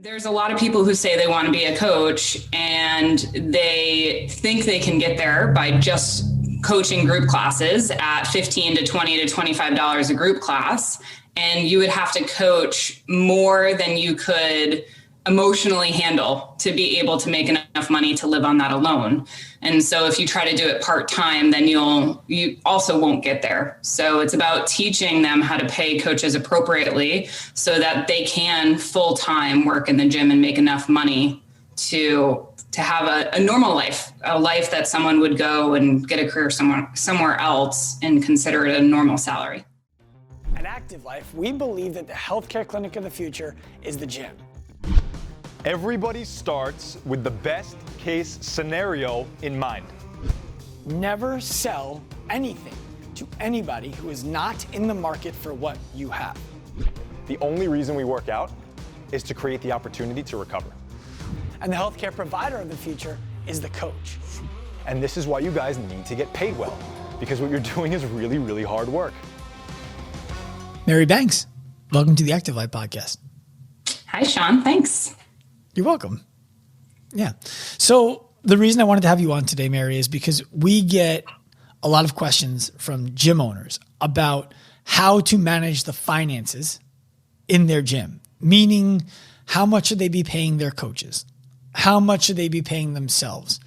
There's a lot of people who say they want to be a coach and they think they can get there by just coaching group classes at $15 to $20 to $25 a group class. And you would have to coach more than you could emotionally handle to be able to make enough money to live on that alone. And so if you try to do it part-time, then you also won't get there. So it's about teaching them how to pay coaches appropriately so that they can full-time work in the gym and make enough money to have a normal life, a life that someone would go and get a career somewhere else and consider it a normal salary. At Active Life, we believe that the healthcare clinic of the future is the gym. Everybody starts with the best case scenario in mind. Never sell anything to anybody who is not in the market for what you have. The only reason we work out is to create the opportunity to recover. And the healthcare provider of the future is the coach. And this is why you guys need to get paid well, because what you're doing is really, really hard work. Mary Banks, welcome to the Active Life podcast. Hi, Sean. Thanks. You're welcome. Yeah. So the reason I wanted to have you on today, Mary, is because we get a lot of questions from gym owners about how to manage the finances in their gym, meaning how much should they be paying their coaches? How much should they be paying themselves?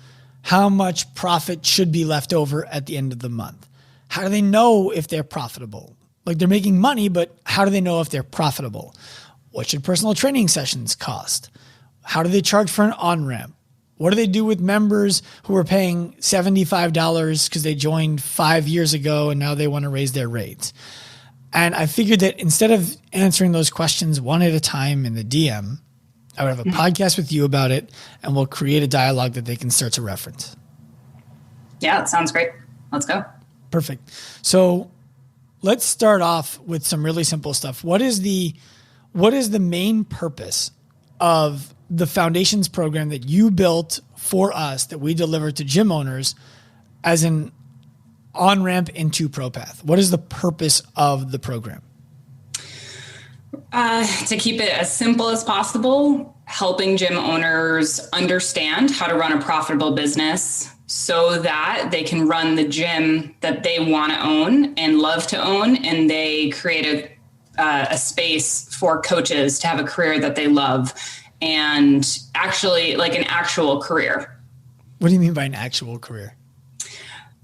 How much profit should be left over at the end of the month? How do they know if they're profitable? Like, they're making money, but how do they know if they're profitable? What should personal training sessions cost? How do they charge for an on-ramp? What do they do with members who are paying $75 because they joined 5 years ago and now they want to raise their rates? And I figured that instead of answering those questions one at a time in the DM, I would have a podcast with you about it, and we'll create a dialogue that they can start to reference. Yeah, that sounds great. Let's go. Perfect. So let's start off with some really simple stuff. What is the main purpose of the Foundations program that you built for us that we deliver to gym owners as an on-ramp into ProPath? What is the purpose of the program? To keep it as simple as possible, helping gym owners understand how to run a profitable business so that they can run the gym that they want to own and love to own, and they create a space for coaches to have a career that they love and actually like an actual career. What do you mean by an actual career?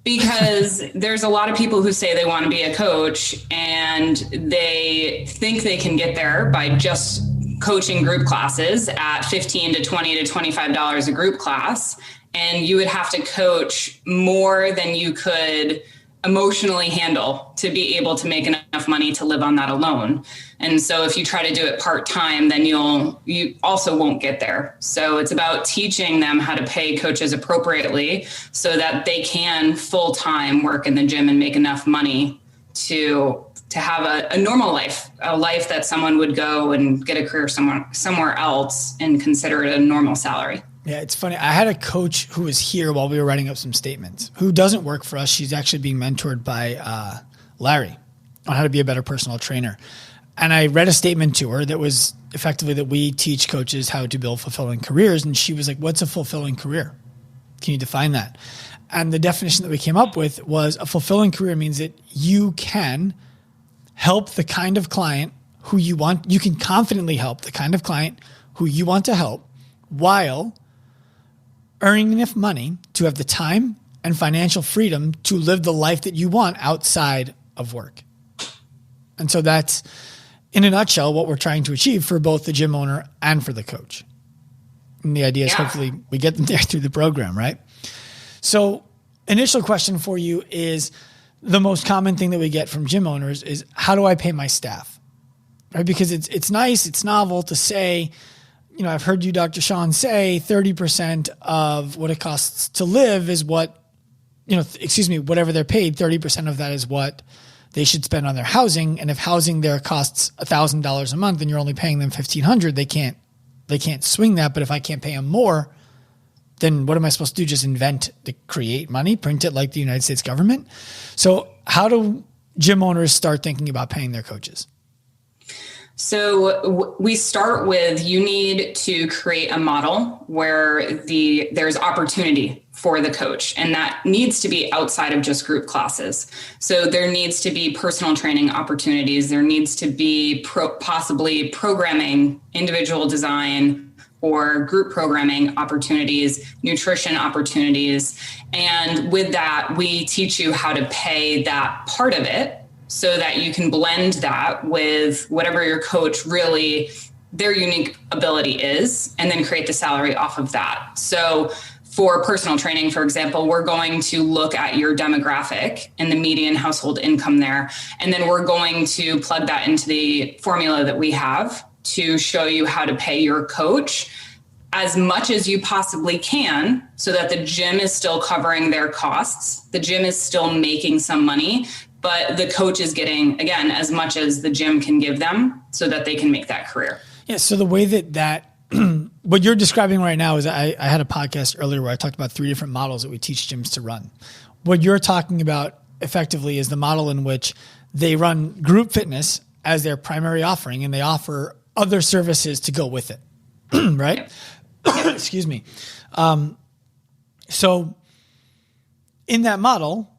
Because there's a lot of people who say they want to be a coach and they think they can get there by just coaching group classes at $15 to $20 to $25 a group class. And you would have to coach more than you could emotionally handle to be able to make enough money to live on that alone. And so if you try to do it part-time, then you also won't get there. So it's about teaching them how to pay coaches appropriately so that they can full-time work in the gym and make enough money to have a normal life, a life that someone would go and get a career somewhere else and consider it a normal salary. Yeah, it's funny. I had a coach who was here while we were writing up some statements who doesn't work for us. She's actually being mentored by Larry on how to be a better personal trainer. And I read a statement to her that was effectively that we teach coaches how to build fulfilling careers. And she was like, what's a fulfilling career? Can you define that? And the definition that we came up with was a fulfilling career means that you can help the kind of client who you want. You can confidently help the kind of client who you want to help while earning enough money to have the time and financial freedom to live the life that you want outside of work. And so that's, in a nutshell, what we're trying to achieve for both the gym owner and for the coach. And the idea is hopefully we get them there through the program, right? So initial question for you is, the most common thing that we get from gym owners is, how do I pay my staff? Right? Because it's nice, it's novel to say, you know, I've heard you, Dr. Sean, say 30% of what it costs to live is what, whatever they're paid, 30% of that is what they should spend on their housing. And if housing there costs $1,000 a month and you're only paying them $1,500, they can't swing that. But if I can't pay them more, then what am I supposed to do? Just invent to create money, print it like the United States government? So how do gym owners start thinking about paying their coaches? So we start with, you need to create a model where there's opportunity for the coach, and that needs to be outside of just group classes. So there needs to be personal training opportunities. There needs to be possibly programming, individual design, or group programming opportunities, nutrition opportunities. And with that, we teach you how to pay that part of it, so that you can blend that with whatever your coach really, their unique ability is, and then create the salary off of that. So for personal training, for example, we're going to look at your demographic and the median household income there. And then we're going to plug that into the formula that we have to show you how to pay your coach as much as you possibly can, so that the gym is still covering their costs. The gym is still making some money, but the coach is getting, again, as much as the gym can give them, so that they can make that career. Yeah. So the way that what you're describing right now is, I had a podcast earlier where I talked about 3 different models that we teach gyms to run. What you're talking about effectively is the model in which they run group fitness as their primary offering, and they offer other services to go with it. Right? Yep. Excuse me. So in that model,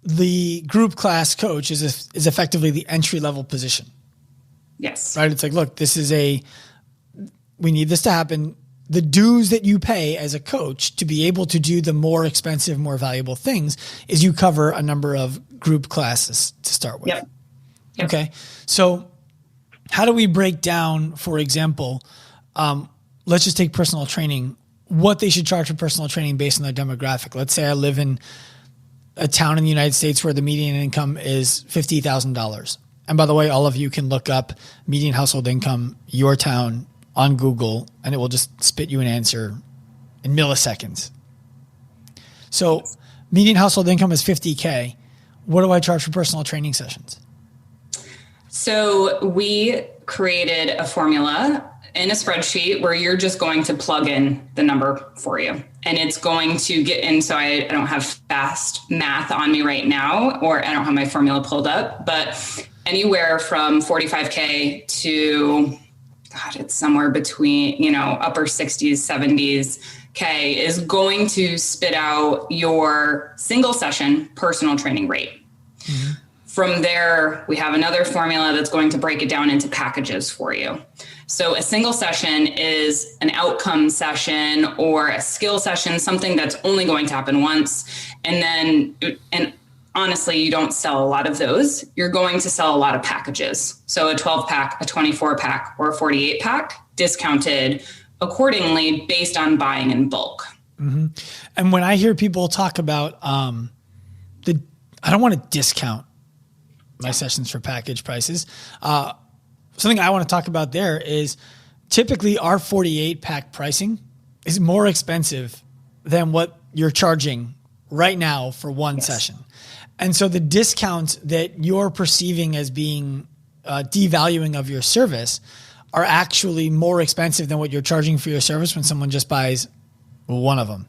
the group class coach is effectively the entry level position. Yes. Right. It's like, look, we need this to happen. The dues that you pay as a coach to be able to do the more expensive, more valuable things is you cover a number of group classes to start with. Yep. Okay. So how do we break down, for example, let's just take personal training, what they should charge for personal training based on their demographic. Let's say I live in a town in the United States where the median income is $50,000. And by the way, all of you can look up median household income, your town, on Google, and it will just spit you an answer in milliseconds. So median household income is $50K. What do I charge for personal training sessions? So we created a formula in a spreadsheet where you're just going to plug in the number for you, and it's going to get in. So I don't have fast math on me right now, or I don't have my formula pulled up, but anywhere from 45K to, God, it's somewhere between, upper 60s, 70s K is going to spit out your single session personal training rate. Mm-hmm. From there, we have another formula that's going to break it down into packages for you. So a single session is an outcome session or a skill session, something that's only going to happen once. And honestly, you don't sell a lot of those. You're going to sell a lot of packages. So a 12 pack, a 24 pack, or a 48 pack, discounted accordingly based on buying in bulk. Mm-hmm. And when I hear people talk about I don't want to discount my sessions for package prices. Something I want to talk about there is typically our 48 pack pricing is more expensive than what you're charging right now for one session. And so the discounts that you're perceiving as being devaluing of your service are actually more expensive than what you're charging for your service when someone just buys one of them.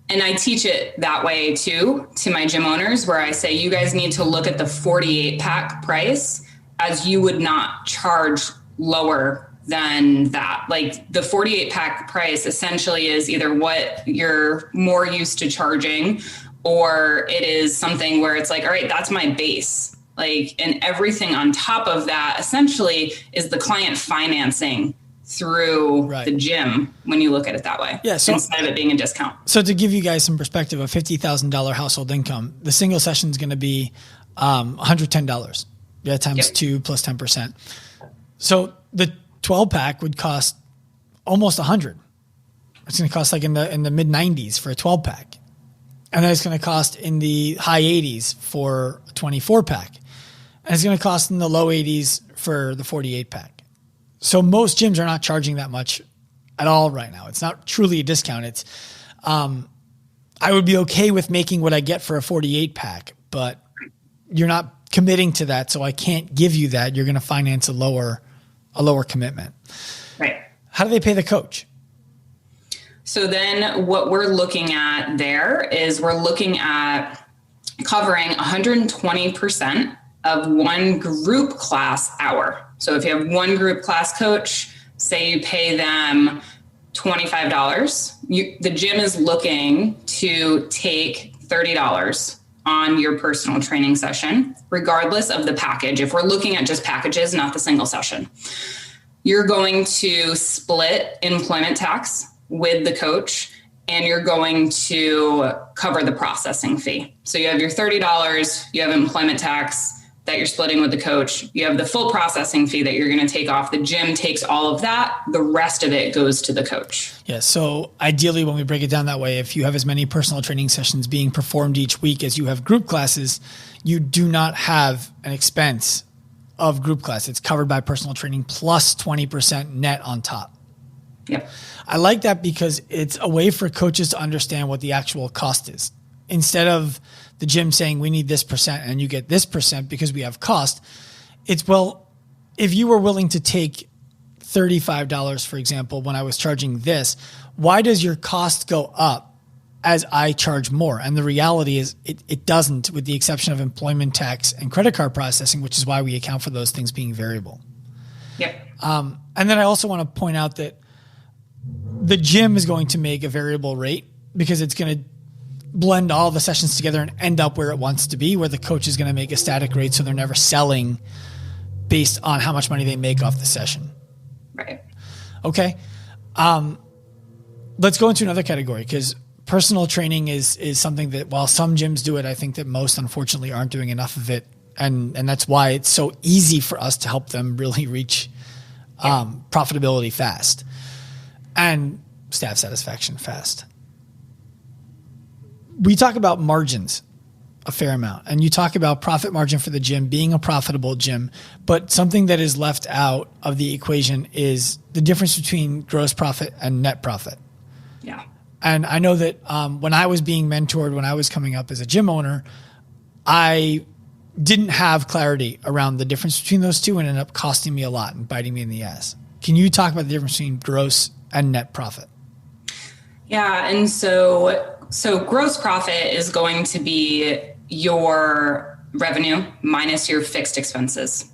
And I teach it that way too, to my gym owners, where I say, you guys need to look at the 48 pack price as you would not charge lower than that. Like the 48 pack price essentially is either what you're more used to charging, or it is something where it's like, all right, that's my base. Like, and everything on top of that essentially is the client financing through the gym when you look at it that way. Yeah. So instead of it being a discount. So to give you guys some perspective, a $50,000 household income, the single session is going to be $110. Yeah. Times 2 plus 10%. So the 12 pack would cost almost $100. It's going to cost like in the mid 90s for a 12 pack. And then it's going to cost in the high 80s for a 24 pack. And it's going to cost in the low 80s for the 48 pack. So most gyms are not charging that much at all right now. It's not truly a discount. It's, I would be okay with making what I get for a 48 pack, but you're not committing to that. So I can't give you that. You're going to finance a lower commitment. Right. How do they pay the coach? So then what we're looking at there is we're looking at covering 120% of one group class hour. So if you have one group class coach, say you pay them $25, the gym is looking to take $30 on your personal training session, regardless of the package. If we're looking at just packages, not the single session, you're going to split employment tax with the coach, and you're going to cover the processing fee. So you have your $30, you have employment tax that you're splitting with the coach, you have the full processing fee that you're going to take off. The gym takes all of that. The rest of it goes to the coach. Yeah. So ideally, when we break it down that way, if you have as many personal training sessions being performed each week as you have group classes, you do not have an expense of group class. It's covered by personal training plus 20% net on top. Yep. I like that because it's a way for coaches to understand what the actual cost is. Instead of the gym saying we need this percent and you get this percent because we have cost, it's, well, if you were willing to take $35, for example, when I was charging this, why does your cost go up as I charge more? And the reality is it doesn't, with the exception of employment tax and credit card processing, which is why we account for those things being variable. Yep. And then I also want to point out that the gym is going to make a variable rate because it's going to blend all the sessions together and end up where it wants to be, where the coach is going to make a static rate so they're never selling based on how much money they make off the session. Right. Okay. Let's go into another category, because personal training is something that, while some gyms do it, I think that most unfortunately aren't doing enough of it. And that's why it's so easy for us to help them really reach profitability fast and staff satisfaction fast. We talk about margins a fair amount, and you talk about profit margin for the gym being a profitable gym, but something that is left out of the equation is the difference between gross profit and net profit. Yeah. And I know that when I was being mentored, when I was coming up as a gym owner, I didn't have clarity around the difference between those two, and ended up costing me a lot and biting me in the ass. Can you talk about the difference between gross and net profit? Yeah. And so gross profit is going to be your revenue minus your fixed expenses.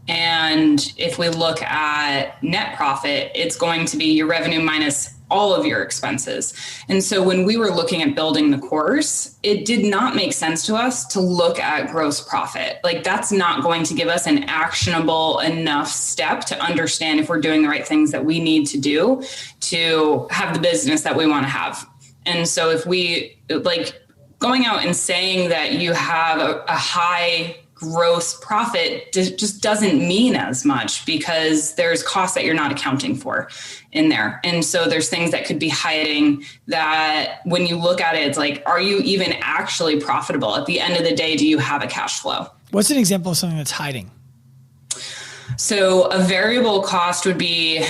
And if we look at net profit, it's going to be your revenue minus all of your expenses. And so when we were looking at building the course, it did not make sense to us to look at gross profit. Like, that's not going to give us an actionable enough step to understand if we're doing the right things that we need to do to have the business that we want to have. And so if we, like, going out and saying that you have a high gross profit just doesn't mean as much, because there's costs that you're not accounting for in there. And so there's things that could be hiding that when you look at it, it's like, are you even actually profitable? At the end of the day, do you have a cash flow? What's an example of something that's hiding? So a variable cost would be,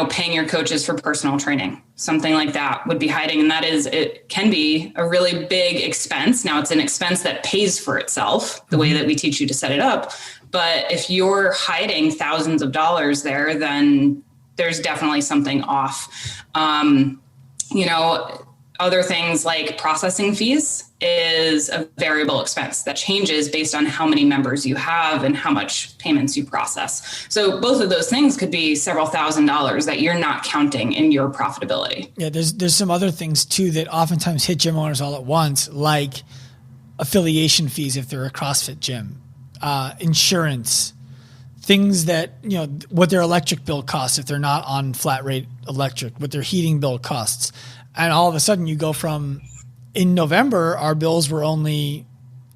paying your coaches for personal training. Something like that would be hiding. And it can be a really big expense. Now, it's an expense that pays for itself the way that we teach you to set it up. But if you're hiding thousands of dollars there, then there's definitely something off. Other things like processing fees is a variable expense that changes based on how many members you have and how much payments you process. So both of those things could be several $1,000s that you're not counting in your profitability. Yeah, there's some other things too that oftentimes hit gym owners all at once, like affiliation fees if they're a CrossFit gym, insurance, things that, what their electric bill costs if they're not on flat rate electric, what their heating bill costs. And all of a sudden you go from, in November, our bills were only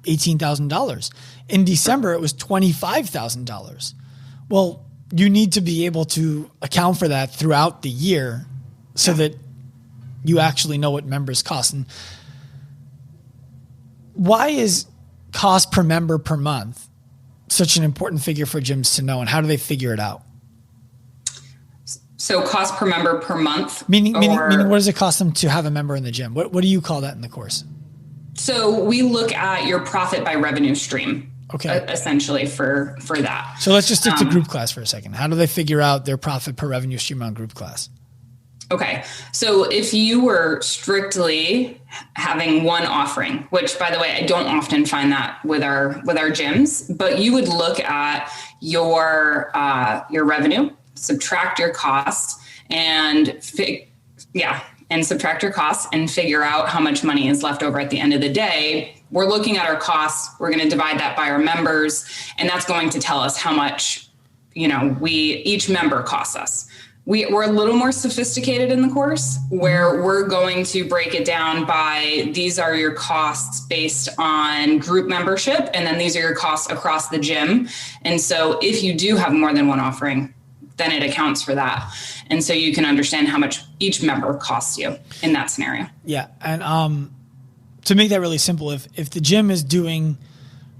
$18,000. In December, it was $25,000. Well, you need to be able to account for that throughout the year so that you actually know what members cost. And why is cost per member per month such an important figure for gyms to know, and how do they figure it out? So cost per member per month? Meaning what does it cost them to have a member in the gym? What do you call that in the course? So we look at your profit by revenue stream, okay, essentially for that. So let's just stick to group class for a second. How do they figure out their profit per revenue stream on group class? Okay. So if you were strictly having one offering, which by the way, I don't often find that with our gyms, but you would look at your revenue, subtract your costs and subtract your costs and figure out how much money is left over at the end of the day. We're looking at our costs. We're going to divide that by our members, and that's going to tell us how much, each member costs us. We're a little more sophisticated in the course where we're going to break it down by these are your costs based on group membership, and then these are your costs across the gym. And so if you do have more than one offering, then it accounts for that. And so you can understand how much each member costs you in that scenario. Yeah. And to make that really simple, if the gym is doing,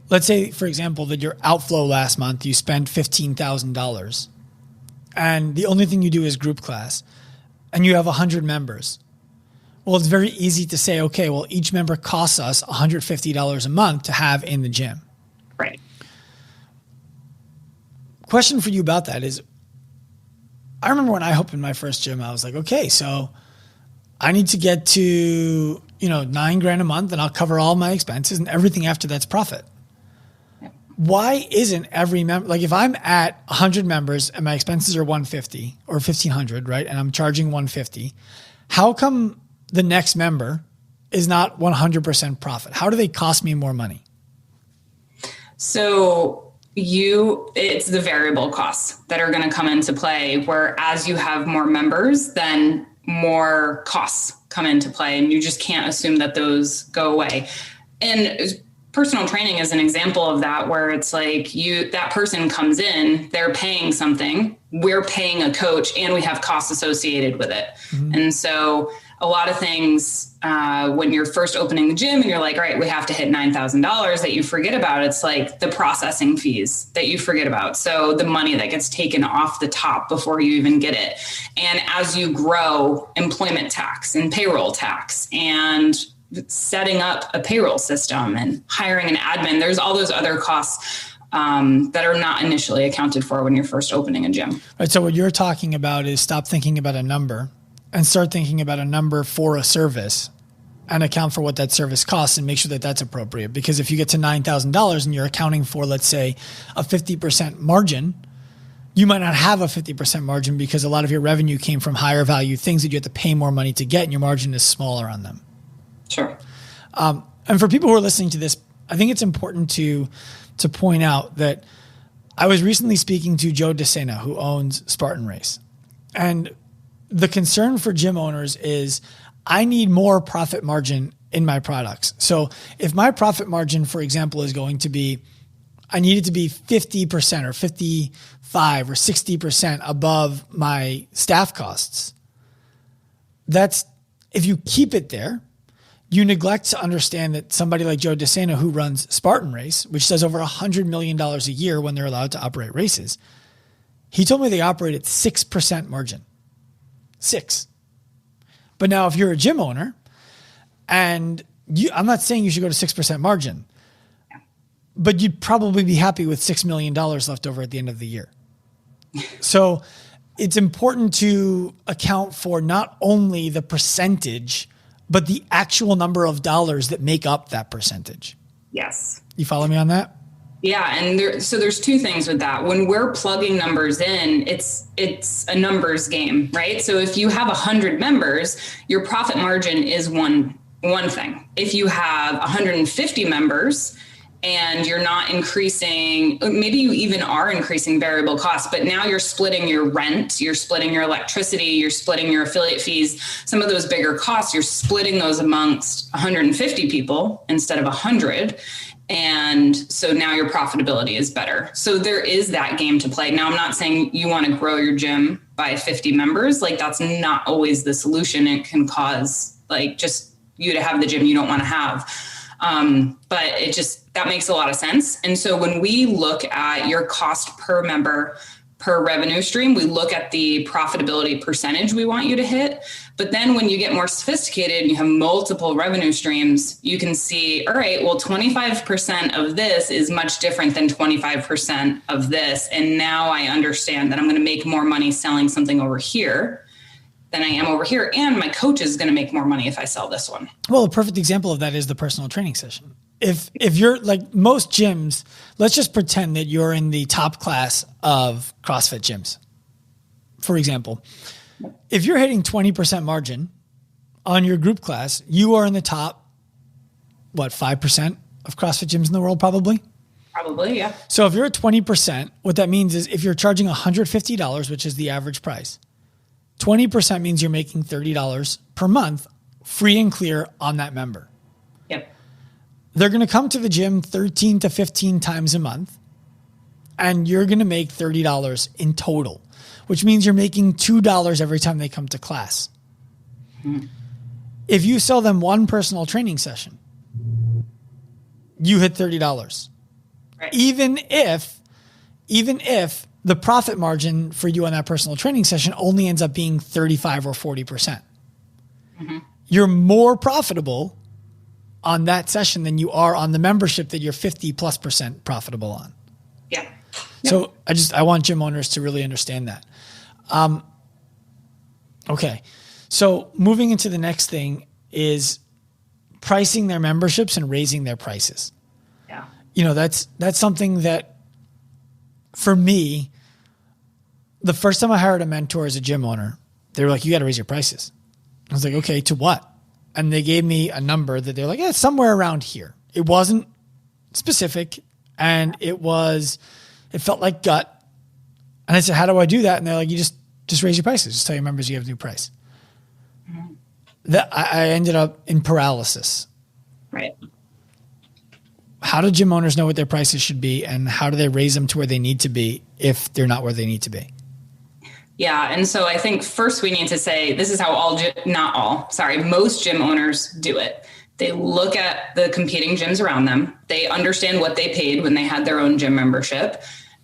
let's say, for example, that your outflow last month, you spent $15,000 and the only thing you do is group class and you have 100 members. Well, it's very easy to say, okay, well, each member costs us $150 a month to have in the gym. Right. Question for you about that is, I remember when I opened my first gym, I was like, okay, so I need to get to, $9,000 a month and I'll cover all my expenses and everything after that's profit. Why isn't every member, like if I'm at 100 members and my expenses are 150 or 1,500, right? And I'm charging 150, how come the next member is not 100% profit? How do they cost me more money? So it's the variable costs that are going to come into play, where as you have more members, then more costs come into play, and you just can't assume that those go away. And personal training is an example of that, where it's like that person comes in, they're paying something, we're paying a coach, and we have costs associated with it. Mm-hmm. And so a lot of things, when you're first opening the gym and you're like, all right, we have to hit $9,000, that you forget about. It's like the processing fees that you forget about. So the money that gets taken off the top before you even get it. And as you grow, employment tax and payroll tax and setting up a payroll system and hiring an admin, there's all those other costs that are not initially accounted for when you're first opening a gym. Right. So what you're talking about is stop thinking about a number and start thinking about a number for a service and account for what that service costs and make sure that that's appropriate. Because if you get to $9,000 and you're accounting for, let's say, a 50% margin, you might not have a 50% margin because a lot of your revenue came from higher value things that you have to pay more money to get, and your margin is smaller on them. Sure. And for people who are listening to this, I think it's important to point out that I was recently speaking to Joe DeSena, who owns Spartan Race. And the concern for gym owners is I need more profit margin in my products. So if my profit margin, for example, is going to be, I need it to be 50% or 55 or 60% above my staff costs. That's, if you keep it there, you neglect to understand that somebody like Joe DeSena, who runs Spartan Race, which does over $100 million a year when they're allowed to operate races, he told me they operate at 6% margin. 6. But now if you're a gym owner and I'm not saying you should go to 6% margin, but you'd probably be happy with $6 million left over at the end of the year. So it's important to account for not only the percentage, but the actual number of dollars that make up that percentage. Yes. You follow me on that? Yeah. And there's two things with that. When we're plugging numbers in, it's a numbers game, right? So if you have 100 members, your profit margin is one thing. If you have 150 members and you're not increasing, maybe you even are increasing variable costs, but now you're splitting your rent, you're splitting your electricity, you're splitting your affiliate fees, some of those bigger costs, you're splitting those amongst 150 people instead of 100. And so now your profitability is better. So there is that game to play. Now, I'm not saying you want to grow your gym by 50 members. Like, that's not always the solution. It can cause like just you to have the gym you don't want to have. But that makes a lot of sense. And so when we look at your cost per member per revenue stream, we look at the profitability percentage we want you to hit. But then when you get more sophisticated and you have multiple revenue streams, you can see, all right, well, 25% of this is much different than 25% of this. And now I understand that I'm going to make more money selling something over here. than I am over here. And my coach is going to make more money if I sell this one. Well, a perfect example of that is the personal training session. If you're like most gyms, let's just pretend that you're in the top class of CrossFit gyms. For example, if you're hitting 20% margin on your group class, you are in the top, 5% of CrossFit gyms in the world, probably? Probably, yeah. So if you're at 20%, what that means is if you're charging $150, which is the average price, 20% means you're making $30 per month, free and clear on that member. Yep. They're going to come to the gym 13 to 15 times a month, and you're going to make $30 in total, which means you're making $2 every time they come to class. Mm-hmm. If you sell them one personal training session, you hit $30. Right. Even if the profit margin for you on that personal training session only ends up being 35 or 40%. Mm-hmm. You're more profitable on that session than you are on the membership that you're 50+% profitable on. Yeah. So I want gym owners to really understand that. Okay. So moving into the next thing is pricing their memberships and raising their prices. Yeah. You know, that's something that for me, the first time I hired a mentor as a gym owner, they were like, you got to raise your prices. I was like, okay, to what? And they gave me a number that they're like, yeah, it's somewhere around here. It wasn't specific, and it felt like gut. And I said, how do I do that? And they're like, you just raise your prices. Just tell your members you have a new price. Mm-hmm. That I ended up in paralysis. Right. How do gym owners know what their prices should be, and how do they raise them to where they need to be if they're not where they need to be? Yeah. And so I think first we need to say this is how most gym owners do it. They look at the competing gyms around them. They understand what they paid when they had their own gym membership,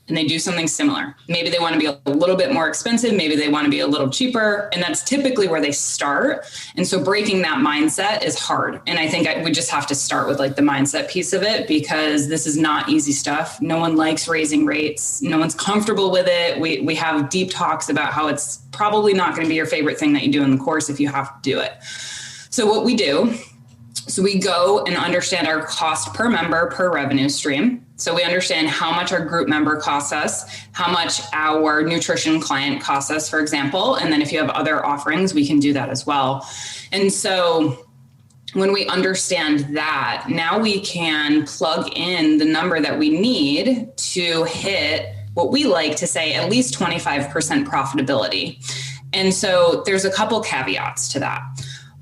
and they do something similar. Maybe they want to be a little bit more expensive. Maybe they want to be a little cheaper. And that's typically where they start. And so breaking that mindset is hard. And I think we just have to start with like the mindset piece of it, because this is not easy stuff. No one likes raising rates. No one's comfortable with it. We have deep talks about how it's probably not going to be your favorite thing that you do in the course if you have to do it. So what we do, we go and understand our cost per member per revenue stream. So we understand how much our group member costs us, how much our nutrition client costs us, for example. And then if you have other offerings, we can do that as well. And so when we understand that, now we can plug in the number that we need to hit what we like to say at least 25% profitability. And so there's a couple caveats to that.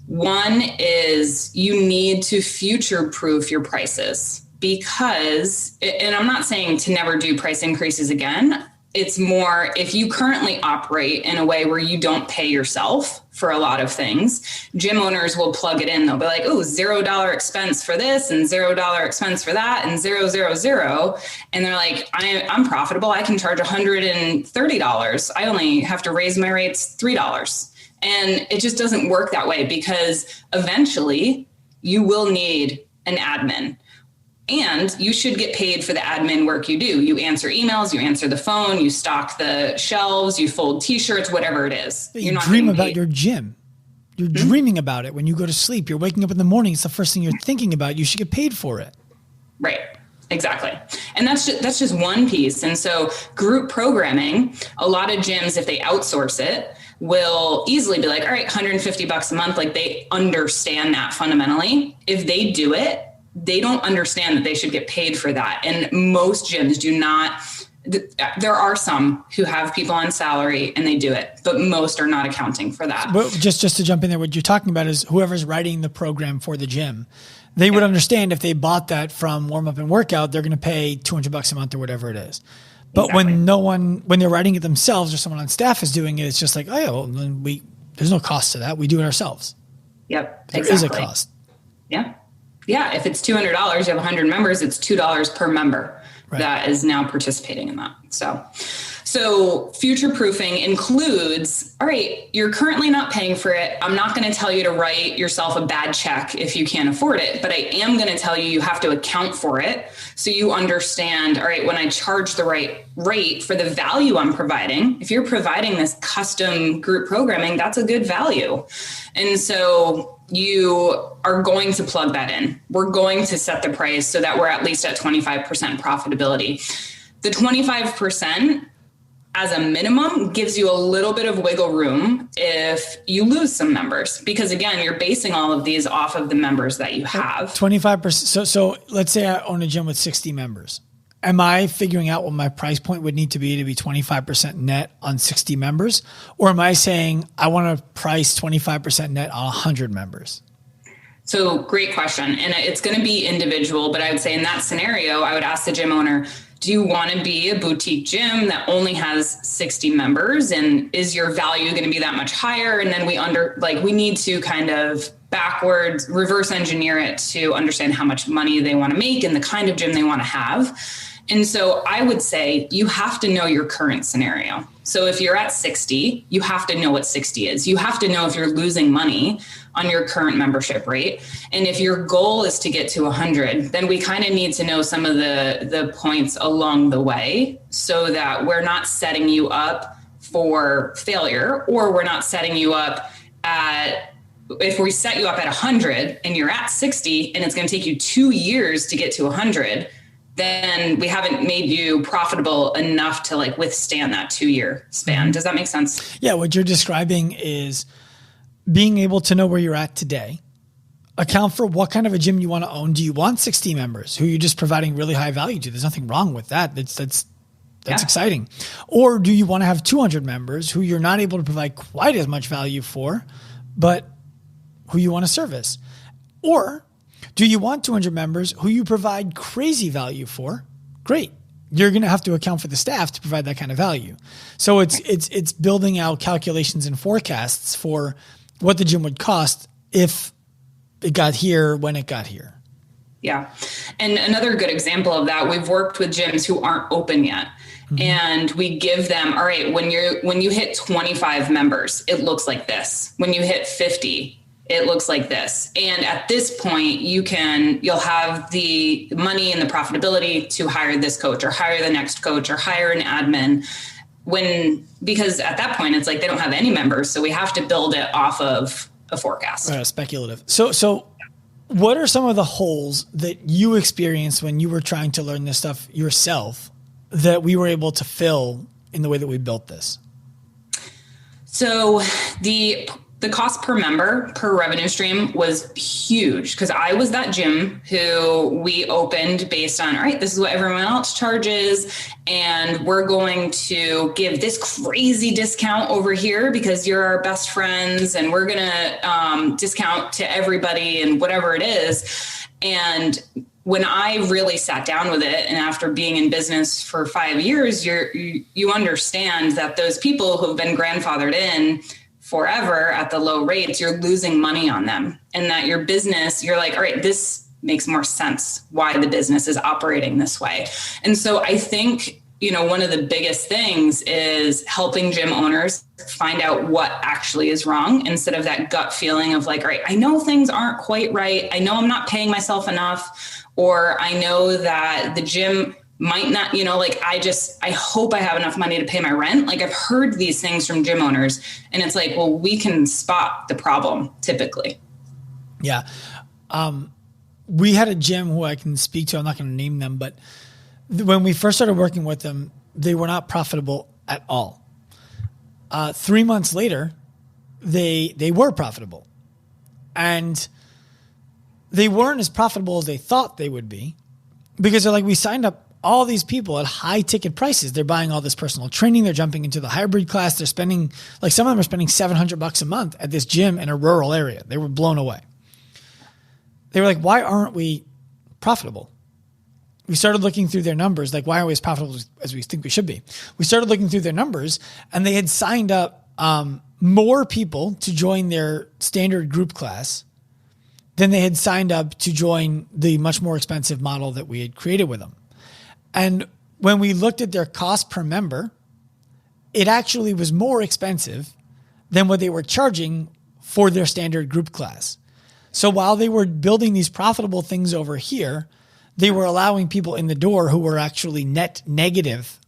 One is you need to future-proof your prices, because, and I'm not saying to never do price increases again. It's more if you currently operate in a way where you don't pay yourself for a lot of things, gym owners will plug it in. They'll be like, oh, $0 expense for this and $0 expense for that and 000. And they're like, I'm profitable. I can charge $130. I only have to raise my rates $3. And it just doesn't work that way, because eventually you will need an admin. And you should get paid for the admin work you do. You answer emails, you answer the phone, you stock the shelves, you fold t-shirts, whatever it is. You dream about your gym. You're dreaming about it when you go to sleep. You're waking up in the morning. It's the first thing you're thinking about. You should get paid for it. Right. Exactly. And that's just one piece. And so group programming, a lot of gyms, if they outsource it, will easily be like, all right, $150 a month. Like they understand that fundamentally. If they do it, they don't understand that they should get paid for that. And most gyms do not. There are some who have people on salary and they do it, but most are not accounting for that. Well, just to jump in there, what you're talking about is whoever's writing the program for the gym, they would understand if they bought that from Warm Up and Workout, they're going to pay $200 a month or whatever it is. But when they're writing it themselves or someone on staff is doing it, it's just like, oh yeah, well, there's no cost to that. We do it ourselves. Yep. There is a cost. Yeah. Yeah. If it's $200, you have 100 members, it's $2 per member that is now participating in that. So So future proofing includes, all right, you're currently not paying for it. I'm not going to tell you to write yourself a bad check if you can't afford it, but I am going to tell you have to account for it. So you understand, all right, when I charge the right rate for the value I'm providing, if you're providing this custom group programming, that's a good value. And so you are going to plug that in. We're going to set the price so that we're at least at 25% profitability. The 25% as a minimum gives you a little bit of wiggle room if you lose some members, because again, you're basing all of these off of the members that you have. 25%. So let's say I own a gym with 60 members. Am I figuring out what my price point would need to be 25% net on 60 members? Or am I saying I want to price 25% net on 100 members? So great question. And it's going to be individual, but I would say in that scenario, I would ask the gym owner, do you want to be a boutique gym that only has 60 members? And is your value going to be that much higher? And then we need to kind of backwards reverse engineer it to understand how much money they want to make and the kind of gym they want to have. And so I would say you have to know your current scenario. So if you're at 60, you have to know what 60 is. You have to know if you're losing money on your current membership rate. And if your goal is to get to 100, then we kind of need to know some of the points along the way so that we're not setting you up for failure, or we're not setting you up if we set you up at 100 and you're at 60 and it's going to take you 2 years to get to 100, then we haven't made you profitable enough to withstand that 2-year span. Does that make sense? Yeah. What you're describing is being able to know where you're at today, account for what kind of a gym you want to own. Do you want 60 members who you're just providing really high value to? There's nothing wrong with that. That's exciting. Or do you want to have 200 members who you're not able to provide quite as much value for, but who you want to service? Or do you want 200 members who you provide crazy value for? Great. You're going to have to account for the staff to provide that kind of value. So it's building out calculations and forecasts for what the gym would cost if it got here, when it got here. Yeah. And another good example of that, we've worked with gyms who aren't open yet. Mm-hmm. And we give them, all right, when you hit 25 members, it looks like this. When you hit 50, it looks like this. And at this point, you'll have the money and the profitability to hire this coach or hire the next coach or hire an admin. Because at that point, it's like they don't have any members. So we have to build it off of a forecast. Speculative. So what are some of the holes that you experienced when you were trying to learn this stuff yourself that we were able to fill in the way that we built this? So the cost per member, per revenue stream was huge, because I was that gym who we opened based on, all right, this is what everyone else charges, and we're going to give this crazy discount over here because you're our best friends, and we're going to discount to everybody and whatever it is. And when I really sat down with it, and after being in business for 5 years, you understand that those people who've been grandfathered in forever at the low rates, you're losing money on them. And that your business, you're like, all right, this makes more sense why the business is operating this way. And so I think, one of the biggest things is helping gym owners find out what actually is wrong, instead of that gut feeling of like, all right, I know things aren't quite right. I know I'm not paying myself enough, or I know that the gym might not, I hope I have enough money to pay my rent. Like, I've heard these things from gym owners, and it's like, well, we can spot the problem typically. Yeah. We had a gym who I can speak to. I'm not going to name them, but when we first started working with them, they were not profitable at all. 3 months later, they were profitable, and they weren't as profitable as they thought they would be, because they're like, we signed up all these people at high ticket prices. They're buying all this personal training. They're jumping into the hybrid class. They're spending, some of them are spending $700 a month at this gym in a rural area. They were blown away. They were like, why aren't we profitable? We started looking through their numbers. Like, why aren't we as profitable as we think we should be? We started looking through their numbers, and they had signed up more people to join their standard group class than they had signed up to join the much more expensive model that we had created with them. And when we looked at their cost per member it actually was more expensive than what they were charging for their standard group class. So while they were building these profitable things over here, they were allowing people in the door who were actually net negative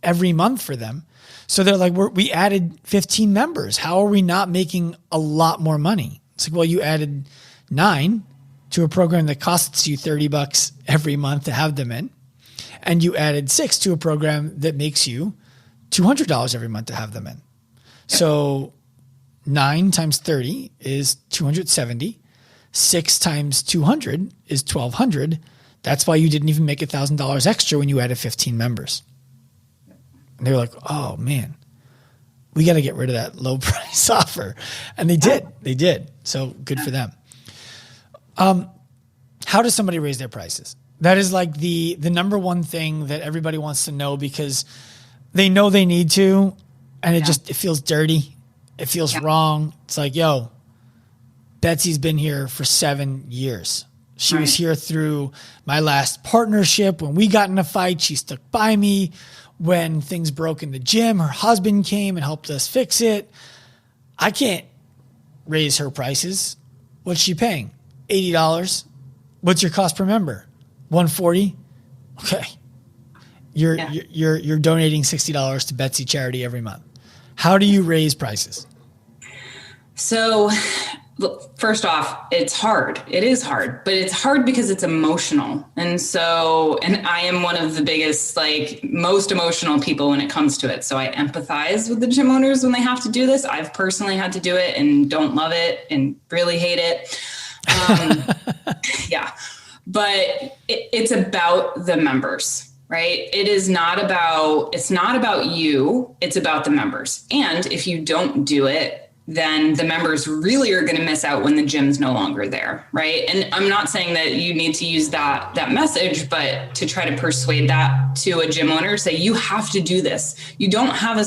every month for them. So they're like, we added 15 members. How are we not making a lot more money? It's like, well, you added 9 to a program that costs you $30 every month to have them in. And you added 6 to a program that makes you $200 every month to have them in. So 9 times 30 is 270. 6 times 200 is 1,200. That's why you didn't even make $1,000 extra when you added 15 members. And they were like, oh man, we got to get rid of that low price offer. And they did. So good for them. How does somebody raise their prices? That is like the number one thing that everybody wants to know, because they know they need to, and it feels dirty. It feels wrong. It's like, yo, Betsy's been here for 7 years. She was here through my last partnership. When we got in a fight, she stuck by me. When things broke in the gym, her husband came and helped us fix it. I can't raise her prices. What's she paying? $80. What's your cost per member? $140. Okay. You're donating $60 to Betsy charity every month. How do you raise prices? So, look, first off, it's hard. It is hard, but it's hard because it's emotional. And I am one of the biggest, most emotional people when it comes to it. So I empathize with the gym owners when they have to do this. I've personally had to do it and don't love it and really hate it. But it's about the members, right? It's not about you. It's about the members. And if you don't do it, then the members really are going to miss out when the gym's no longer there, right? And I'm not saying that you need to use that message, but to try to persuade that to a gym owner, say you have to do this. You don't have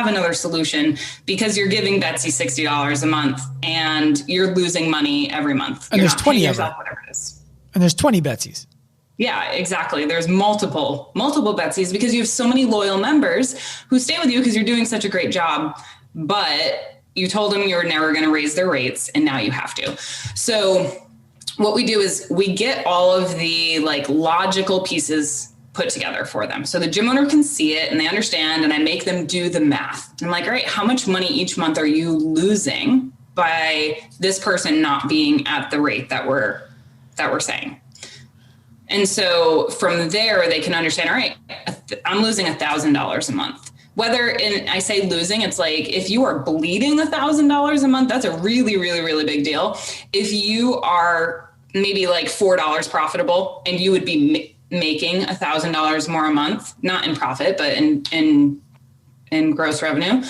another solution, because you're giving Betsy $60 a month and you're losing money every month. And you're there's 20 of them. Whatever it is. And there's 20 Betsys. Yeah, exactly. There's multiple Betsys, because you have so many loyal members who stay with you because you're doing such a great job, but you told them you were never going to raise their rates, and now you have to. So what we do is we get all of the logical pieces put together for them, so the gym owner can see it and they understand, and I make them do the math. I'm like, all right, how much money each month are you losing by this person not being at the rate that we're saying? And so from there, they can understand, all right, I'm losing $1,000 a month. And I say losing, it's like, if you are bleeding $1,000 a month, that's a really, really, really big deal. If you are maybe $4 profitable and you would be making $1,000 more a month, not in profit, but in gross revenue,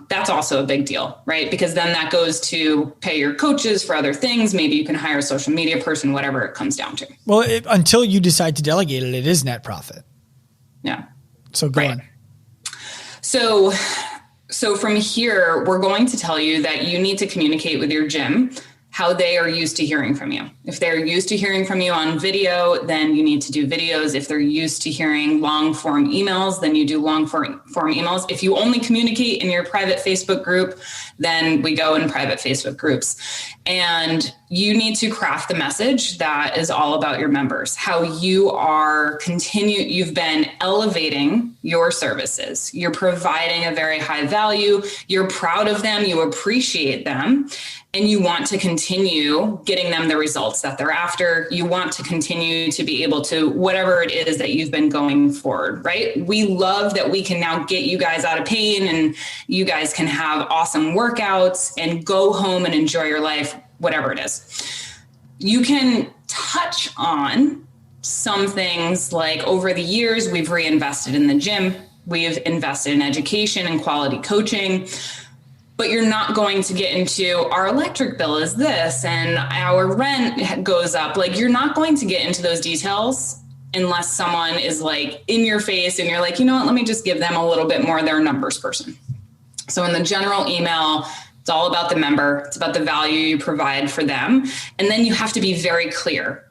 that's also a big deal, right? Because then that goes to pay your coaches for other things. Maybe you can hire a social media person, whatever it comes down to. Well, until you decide to delegate it, it is net profit. Yeah. So go on. So from here, we're going to tell you that you need to communicate with your gym how they are used to hearing from you. If they're used to hearing from you on video, then you need to do videos. If they're used to hearing long form emails, then you do long form emails. If you only communicate in your private Facebook group, then we go in private Facebook groups. And you need to craft the message that is all about your members, how you you've been elevating your services. You're providing a very high value. You're proud of them. You appreciate them. And you want to continue getting them the results that they're after. You want to continue to be able to, whatever it is that you've been going forward, right? We love that we can now get you guys out of pain and you guys can have awesome workouts and go home and enjoy your life, whatever it is. You can touch on some things like, over the years, we've reinvested in the gym. We've invested in education and quality coaching. But you're not going to get into, our electric bill is this and our rent goes up. You're not going to get into those details unless someone is in your face and you're like, you know what, let me just give them a little bit more. They're a numbers person. So in the general email, it's all about the member. It's about the value you provide for them. And then you have to be very clear.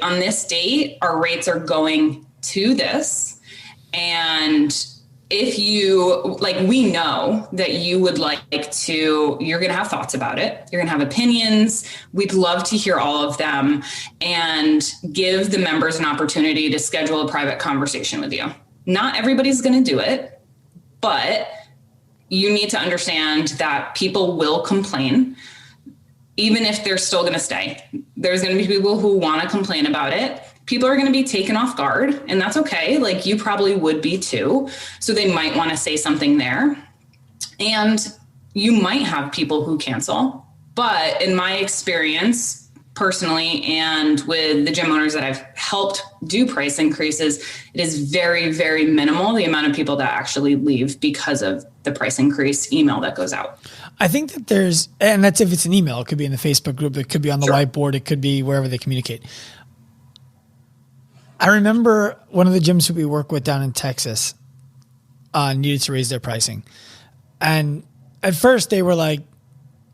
On this date, our rates are going to this. And if you like, we know that you would like to, you're going to have thoughts about it. You're going to have opinions. We'd love to hear all of them and give the members an opportunity to schedule a private conversation with you. Not everybody's going to do it, but you need to understand that people will complain, even if they're still going to stay. There's going to be people who want to complain about it. People are going to be taken off guard, and that's okay. Like, you probably would be too. So they might want to say something there. And you might have people who cancel. But in my experience, personally, and with the gym owners that I've helped do price increases, it is very, very minimal, the amount of people that actually leave because of the price increase email that goes out. I think that there's, and that's if it's an email, it could be in the Facebook group, it could be on the whiteboard, it could be wherever they communicate. I remember one of the gyms that we work with down in Texas needed to raise their pricing. And at first they were like,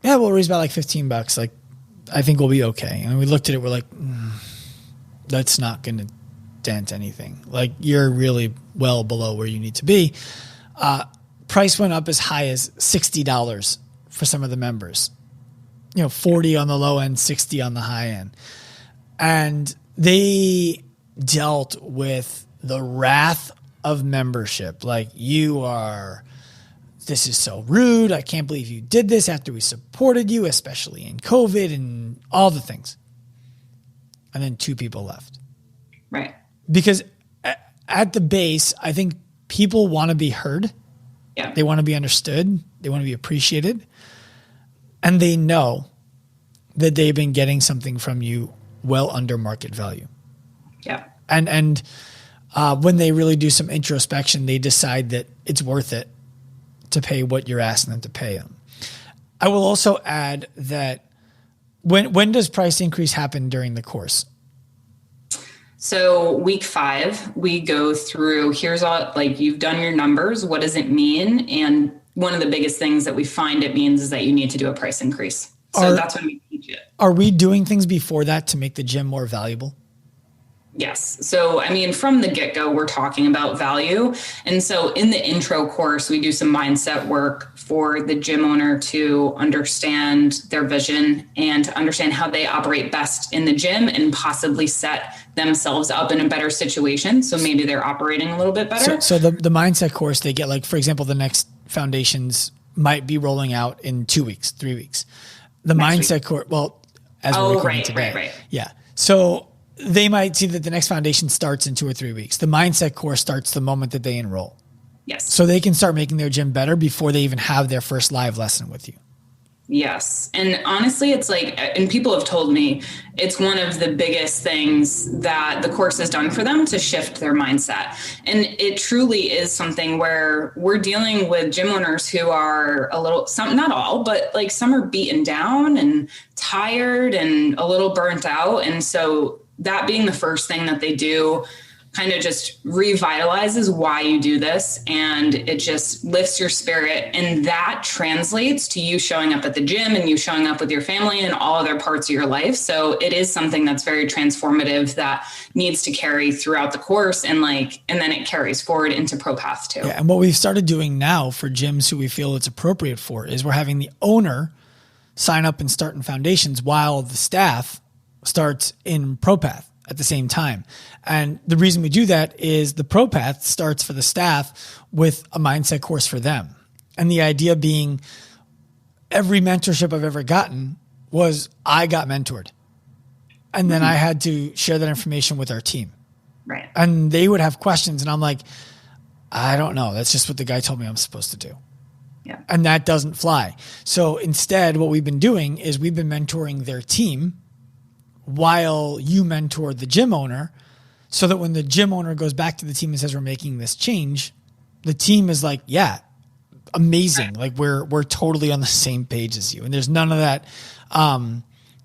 yeah, we'll raise by like $15. Like, I think we'll be okay. And we looked at it, we're like, that's not going to dent anything. Like, you're really well below where you need to be. Price went up as high as $60 for some of the members. 40 on the low end, 60 on the high end. And they dealt with the wrath of membership. Like, this is so rude. I can't believe you did this after we supported you, especially in COVID and all the things. And then 2 people left. Right. Because at the base, I think people want to be heard. Yeah. They want to be understood. They want to be appreciated. And they know that they've been getting something from you well under market value. Yeah. And when they really do some introspection, they decide that it's worth it to pay what you're asking them to pay them. I will also add that when does price increase happen during the course? So week 5, we go through, here's all, like, you've done your numbers. What does it mean? And one of the biggest things that we find it means is that you need to do a price increase. So that's when we teach it. Are we doing things before that to make the gym more valuable? Yes. So, I mean, from the get-go, we're talking about value. And so in the intro course, we do some mindset work for the gym owner to understand their vision and to understand how they operate best in the gym and possibly set themselves up in a better situation. So maybe they're operating a little bit better. So the mindset course they get, like, for example, the next foundations might be rolling out in 2 weeks, 3 weeks. The mindset course, well, as we're recording today. Right. Yeah. So they might see that the next foundation starts in 2 or 3 weeks. The mindset course starts the moment that they enroll. Yes. So they can start making their gym better before they even have their first live lesson with you. Yes. And honestly, it's like, and people have told me it's one of the biggest things that the course has done for them to shift their mindset. And it truly is something where we're dealing with gym owners who are a little, some, not all, but like some are beaten down and tired and a little burnt out. And so that being the first thing that they do kind of just revitalizes why you do this, and it just lifts your spirit. And that translates to you showing up at the gym and you showing up with your family and all other parts of your life. So it is something that's very transformative that needs to carry throughout the course, and then it carries forward into ProPath too. Yeah, and what we've started doing now for gyms who we feel it's appropriate for is we're having the owner sign up and start in foundations while the staff starts in ProPath at the same time. And the reason we do that is the ProPath starts for the staff with a mindset course for them. And the idea being, every mentorship I've ever gotten was I got mentored. And then I had to share that information with our team. Right. And they would have questions and I'm like, I don't know. That's just what the guy told me I'm supposed to do. Yeah. And that doesn't fly. So instead, what we've been doing is we've been mentoring their team while you mentor the gym owner, so that when the gym owner goes back to the team and says, we're making this change, the team is like, yeah, amazing. Like we're totally on the same page as you. And there's none of that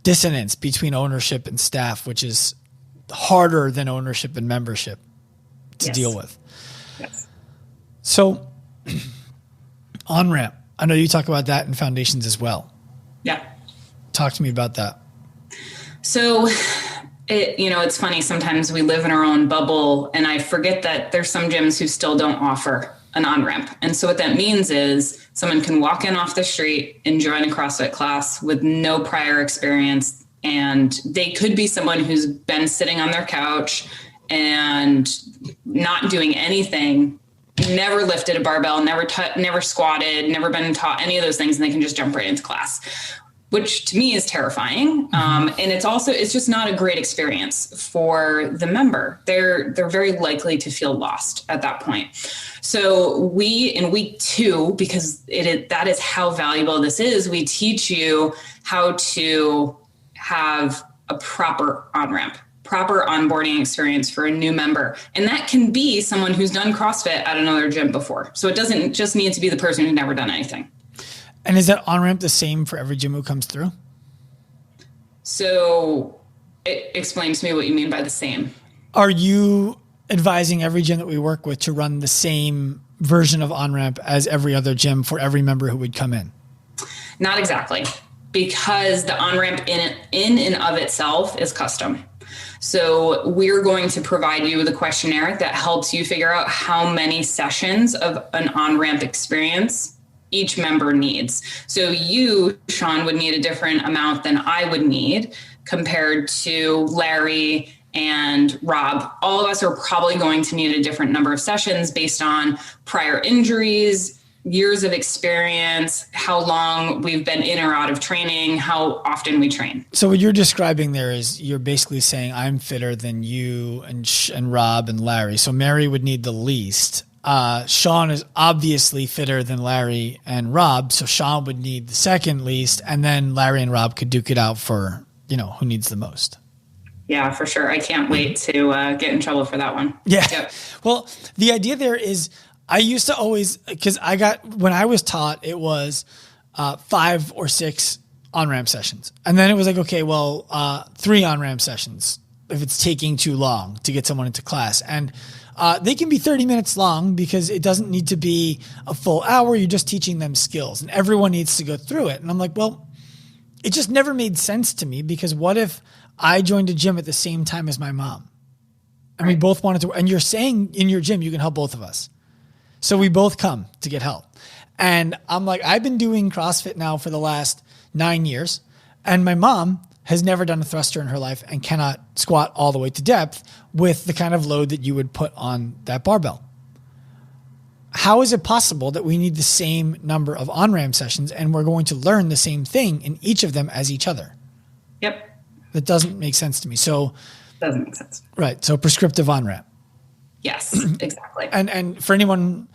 dissonance between ownership and staff, which is harder than ownership and membership to deal with. Yes. So Onramp, I know you talk about that in foundations as well. Yeah. Talk to me about that. So, it's funny. Sometimes we live in our own bubble, and I forget that there's some gyms who still don't offer an on-ramp. And so what that means is someone can walk in off the street and join a CrossFit class with no prior experience. And they could be someone who's been sitting on their couch and not doing anything, never lifted a barbell, never squatted, never been taught any of those things. And they can just jump right into class, which to me is terrifying. And it's just not a great experience for the member. They're very likely to feel lost at that point. So we, in week 2, because that is how valuable this is, we teach you how to have a proper on-ramp, proper onboarding experience for a new member. And that can be someone who's done CrossFit at another gym before. So it doesn't just need to be the person who's never done anything. And is that on-ramp the same for every gym who comes through? So explain to me what you mean by the same. Are you advising every gym that we work with to run the same version of on-ramp as every other gym for every member who would come in? Not exactly, because the on-ramp in and of itself is custom. So we're going to provide you with a questionnaire that helps you figure out how many sessions of an on-ramp experience each member needs. So you, Sean, would need a different amount than I would need compared to Larry and Rob. All of us are probably going to need a different number of sessions based on prior injuries, years of experience, how long we've been in or out of training, how often we train. So what you're describing there is you're basically saying I'm fitter than you and Rob and Larry. So Mary would need the least. Sean is obviously fitter than Larry and Rob. So Sean would need the second least. And then Larry and Rob could duke it out for, who needs the most. Yeah, for sure. I can't wait to get in trouble for that one. Yeah. Yep. Well, the idea there is I used to always, because when I was taught, it was 5 or 6 on-ramp sessions. And then it was like, okay, well, 3 on-ramp sessions if it's taking too long to get someone into class. And they can be 30 minutes long because it doesn't need to be a full hour. You're just teaching them skills and everyone needs to go through it. And I'm like, well, it just never made sense to me because what if I joined a gym at the same time as my mom and we both wanted to, and you're saying in your gym, you can help both of us. So we both come to get help. And I'm like, I've been doing CrossFit now for the last 9 years and my mom has never done a thruster in her life and cannot squat all the way to depth with the kind of load that you would put on that barbell. How is it possible that we need the same number of on-ramp sessions and we're going to learn the same thing in each of them as each other? Yep. That doesn't make sense to me. So doesn't make sense. Right. So prescriptive on-ramp. Yes, exactly. And for anyone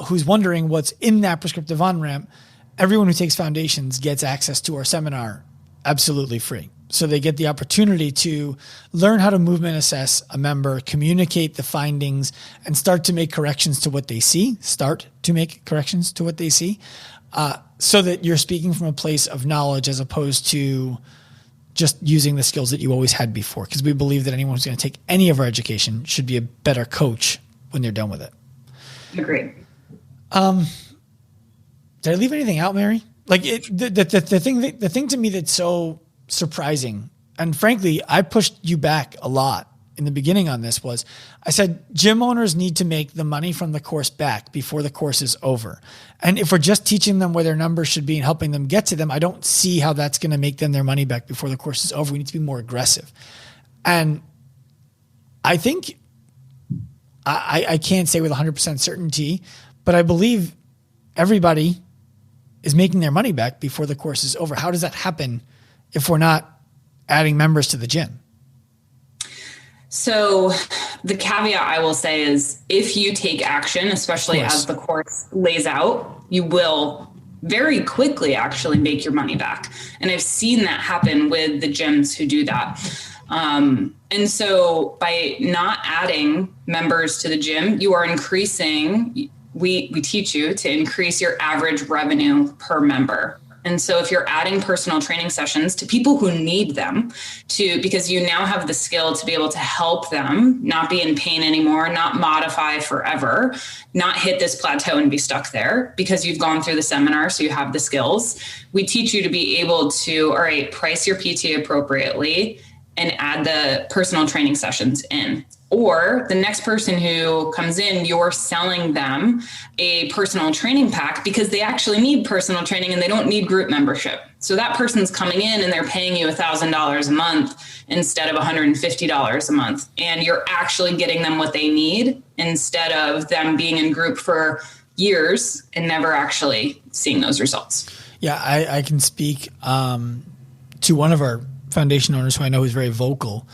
who's wondering what's in that prescriptive on-ramp, everyone who takes foundations gets access to our seminar absolutely free. So they get the opportunity to learn how to movement assess a member, communicate the findings, and start to make corrections to what they see, so that you're speaking from a place of knowledge as opposed to just using the skills that you always had before. Because we believe that anyone who's going to take any of our education should be a better coach when they're done with it. Agreed. Did I leave anything out, Mary? Like the thing to me that's so surprising, and frankly, I pushed you back a lot in the beginning on this was, I said, gym owners need to make the money from the course back before the course is over. And if we're just teaching them where their numbers should be and helping them get to them, I don't see how that's going to make them their money back before the course is over. We need to be more aggressive. And I think I can't say with 100% certainty, but I believe everybody is making their money back before the course is over. How does that happen if we're not adding members to the gym? So the caveat I will say is if you take action, especially as the course lays out, you will very quickly actually make your money back. And I've seen that happen with the gyms who do that. And so by not adding members to the gym, you are increasing, we teach you to increase your average revenue per member. And so if you're adding personal training sessions to people who need them because you now have the skill to be able to help them not be in pain anymore, not modify forever, not hit this plateau and be stuck there because you've gone through the seminar. So you have the skills. We teach you to be able to, all right, price your PT appropriately and add the personal training sessions in. Or the next person who comes in, you're selling them a personal training pack because they actually need personal training and they don't need group membership. So that person's coming in and they're paying you $1,000 a month instead of $150 a month. And you're actually getting them what they need instead of them being in group for years and never actually seeing those results. Yeah, I can speak to one of our foundation owners who I know is very vocal,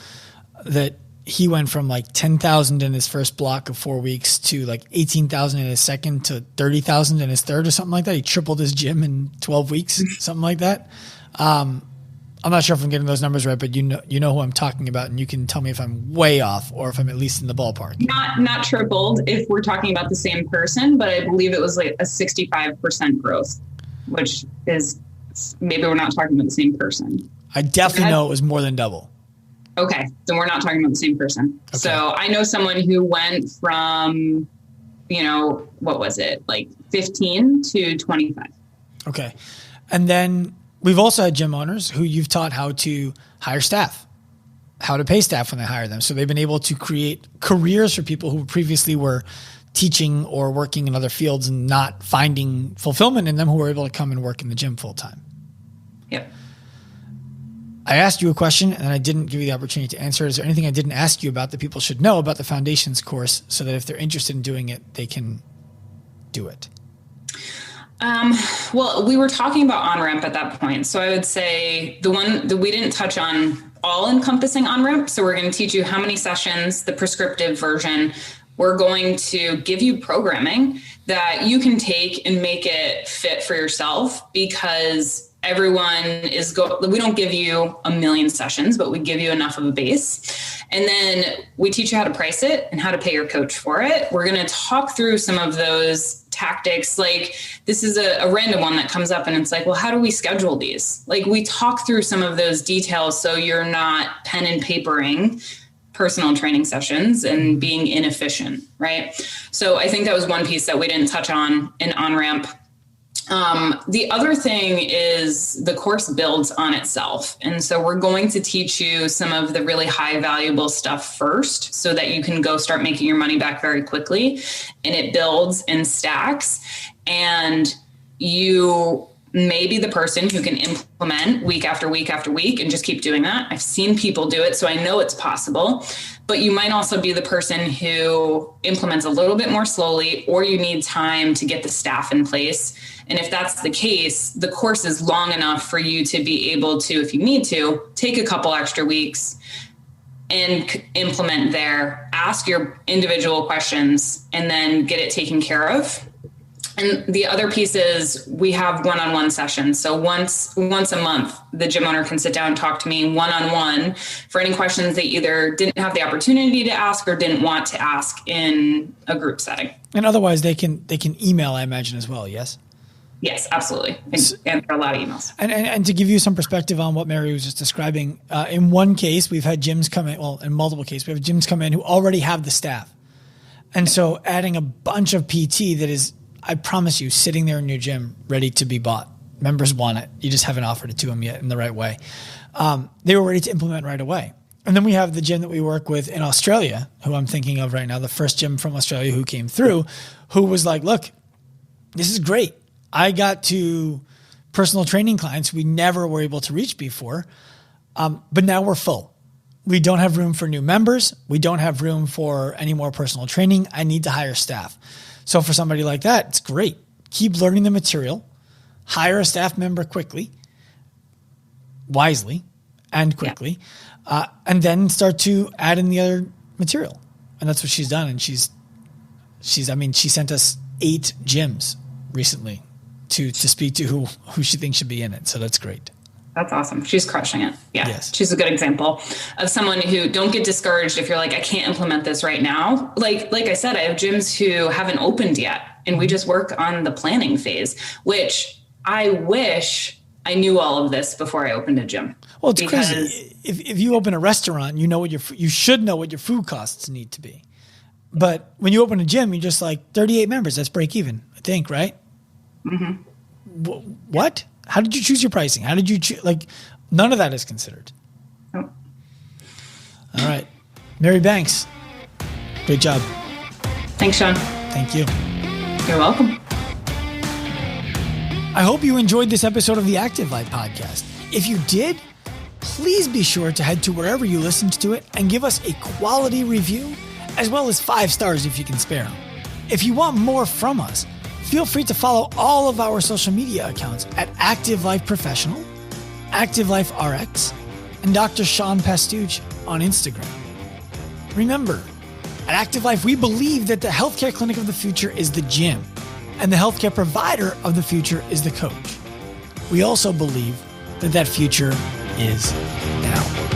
that he went from like 10,000 in his first block of 4 weeks to like 18,000 in his second to 30,000 in his third or something like that. He tripled his gym in 12 weeks, something like that. I'm not sure if I'm getting those numbers right, but you know who I'm talking about, and you can tell me if I'm way off or if I'm at least in the ballpark. Not tripled if we're talking about the same person, but I believe it was like a 65% growth, which is, maybe we're not talking about the same person. I definitely know it was more than double. Okay, then we're not talking about the same person. Okay. So I know someone who went from, what was it, like 15 to 25. Okay. And then we've also had gym owners who you've taught how to hire staff, how to pay staff when they hire them. So they've been able to create careers for people who previously were teaching or working in other fields and not finding fulfillment in them, who were able to come and work in the gym full time. Yep. I asked you a question and I didn't give you the opportunity to answer. Is there anything I didn't ask you about that people should know about the Foundations course so that if they're interested in doing it, they can do it? Well, we were talking about Onramp at that point. So I would say the one that we didn't touch on all encompassing Onramp. So we're going to teach you how many sessions, the prescriptive version. We're going to give you programming that you can take and make it fit for yourself, because everyone we don't give you a million sessions, but we give you enough of a base. And then we teach you how to price it and how to pay your coach for it. We're going to talk through some of those tactics. Like, this is a random one that comes up and it's like, well, how do we schedule these? Like, we talk through some of those details so you're not pen and papering personal training sessions and being inefficient, right? So I think that was one piece that we didn't touch on in Onramp. The other thing is the course builds on itself. And so we're going to teach you some of the really high valuable stuff first so that you can go start making your money back very quickly, and it builds and stacks. And you may be the person who can implement week after week after week and just keep doing that. I've seen people do it, so I know it's possible. But you might also be the person who implements a little bit more slowly, or you need time to get the staff in place. And if that's the case, the course is long enough for you to be able to, if you need to, take a couple extra weeks and implement there, ask your individual questions, and then get it taken care of. And the other piece is we have one-on-one sessions. So once a month, the gym owner can sit down and talk to me one-on-one for any questions they either didn't have the opportunity to ask or didn't want to ask in a group setting. And otherwise they can email, I imagine, as well, yes? Yes, absolutely. And a lot of emails. And to give you some perspective on what Mary was just describing, in one case, we've had gyms come in, well, in multiple cases, we have gyms come in who already have the staff. And so adding a bunch of PT that is, I promise you, sitting there in your gym, ready to be bought. Members want it. You just haven't offered it to them yet in the right way. They were ready to implement right away. And then we have the gym that we work with in Australia, who I'm thinking of right now, the first gym from Australia who came through, who was like, look, this is great. I got to personal training clients we never were able to reach before, but now we're full. We don't have room for new members. We don't have room for any more personal training. I need to hire staff. So for somebody like that, it's great. Keep learning the material, hire a staff member quickly, wisely and quickly, and then start to add in the other material. And that's what she's done. And she sent us 8 gyms recently to speak to who she thinks should be in it. So that's great. That's awesome. She's crushing it. Yeah. Yes. She's a good example of someone who, don't get discouraged if you're like, I can't implement this right now. Like I said, I have gyms who haven't opened yet, and we just work on the planning phase, which I wish I knew all of this before I opened a gym. Well, it's crazy. If you open a restaurant, you should know what your food costs need to be. But when you open a gym, you're just like 38 members. That's break even, I think, right? Mm-hmm. What? How did you choose your pricing? How did you choose? Like, none of that is considered. Oh. All right. Mary Banks, Great job. Thanks, Sean. Thank you. You're welcome. I hope you enjoyed this episode of the Active Life podcast. If you did, please be sure to head to wherever you listened to it and give us a quality review, as well as 5 stars if you can spare them. If you want more from us, feel free to follow all of our social media accounts at Active Life Professional, Active Life RX, and Dr. Sean Pastuch on Instagram. Remember, at Active Life, we believe that the healthcare clinic of the future is the gym, and the healthcare provider of the future is the coach. We also believe that future is now.